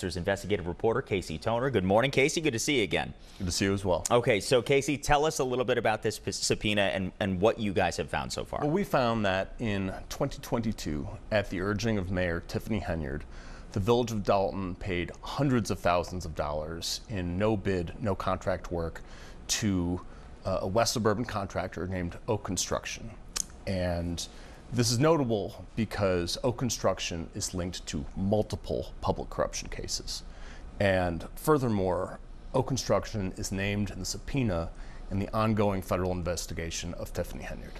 There's investigative reporter Casey Toner. Good morning, Casey. Good to see you again. Good to see you as well. Okay, so Casey, tell us a little bit about this subpoena and what you guys have found so far. Well, we found that in 2022, at the urging of Mayor Tiffany Henyard, the village of Dolton paid hundreds of thousands of dollars in no bid, no contract work to a West suburban contractor named Oak Construction. And this is notable because Oak Construction is linked to multiple public corruption cases. And furthermore, Oak Construction is named in the subpoena in the ongoing federal investigation of Tiffany Henyard.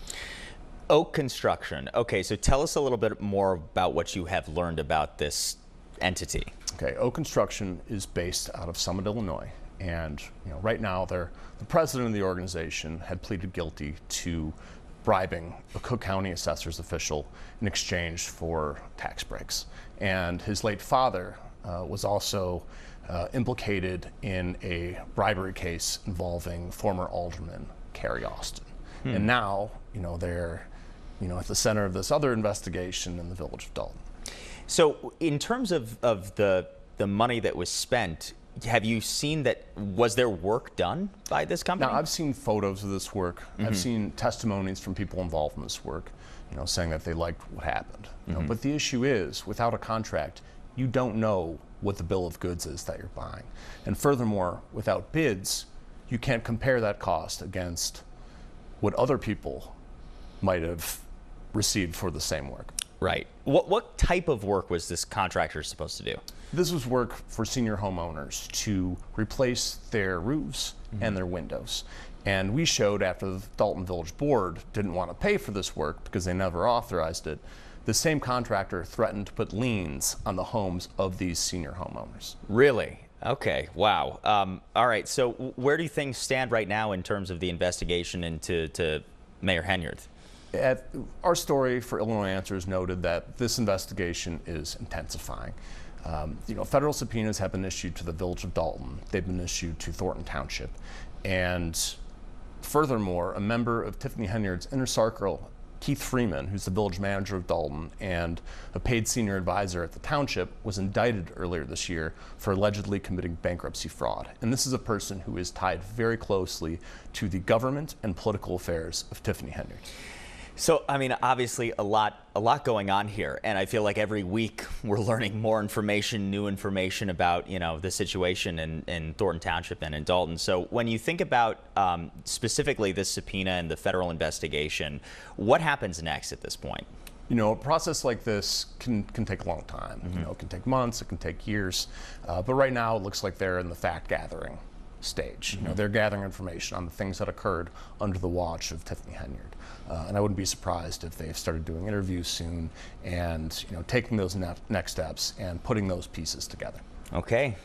Oak Construction. Okay, so tell us a little bit more about what you have learned about this entity. Okay, Oak Construction is based out of Summit, Illinois. And right now, the president of the organization had pleaded guilty to bribing a Cook County assessor's official in exchange for tax breaks. And his late father was also implicated in a bribery case involving former alderman Carrie Austin. And now, they're at the center of this other investigation in the village of Dolton. So in terms of the money that was spent, have you seen that? Was there work done by this company? Now, I've seen photos of this work. I've seen testimonies from people involved in this work, saying that they liked what happened. But the issue is, without a contract, you don't know what the bill of goods is that you're buying. And furthermore, without bids, you can't compare that cost against what other people might have received for the same work. Right. What type of work was this contractor supposed to do? This was work for senior homeowners to replace their roofs and their windows. And we showed, after the Dolton Village Board didn't want to pay for this work because they never authorized it, the same contractor threatened to put liens on the homes of these senior homeowners. Really? Okay. Wow. All right. So where do things stand right now in terms of the investigation into Mayor Henyard? Our story for Illinois Answers noted that this investigation is intensifying. Federal subpoenas have been issued to the village of Dolton. They've been issued to Thornton Township. And furthermore, a member of Tiffany Henyard's inner circle, Keith Freeman, who's the village manager of Dolton and a paid senior advisor at the township, was indicted earlier this year for allegedly committing bankruptcy fraud. And this is a person who is tied very closely to the government and political affairs of Tiffany Henyard. So, I mean, obviously a lot going on here, and I feel like every week we're learning more information, new information about, the situation in Thornton Township and in Dolton. So when you think about specifically this subpoena and the federal investigation, what happens next at this point? A process like this can take a long time. It can take months, it can take years, but right now it looks like they're in the fact-gathering stage. They're gathering information on the things that occurred under the watch of Tiffany Henyard. And I wouldn't be surprised if they've started doing interviews soon and taking those next steps and putting those pieces together. Okay.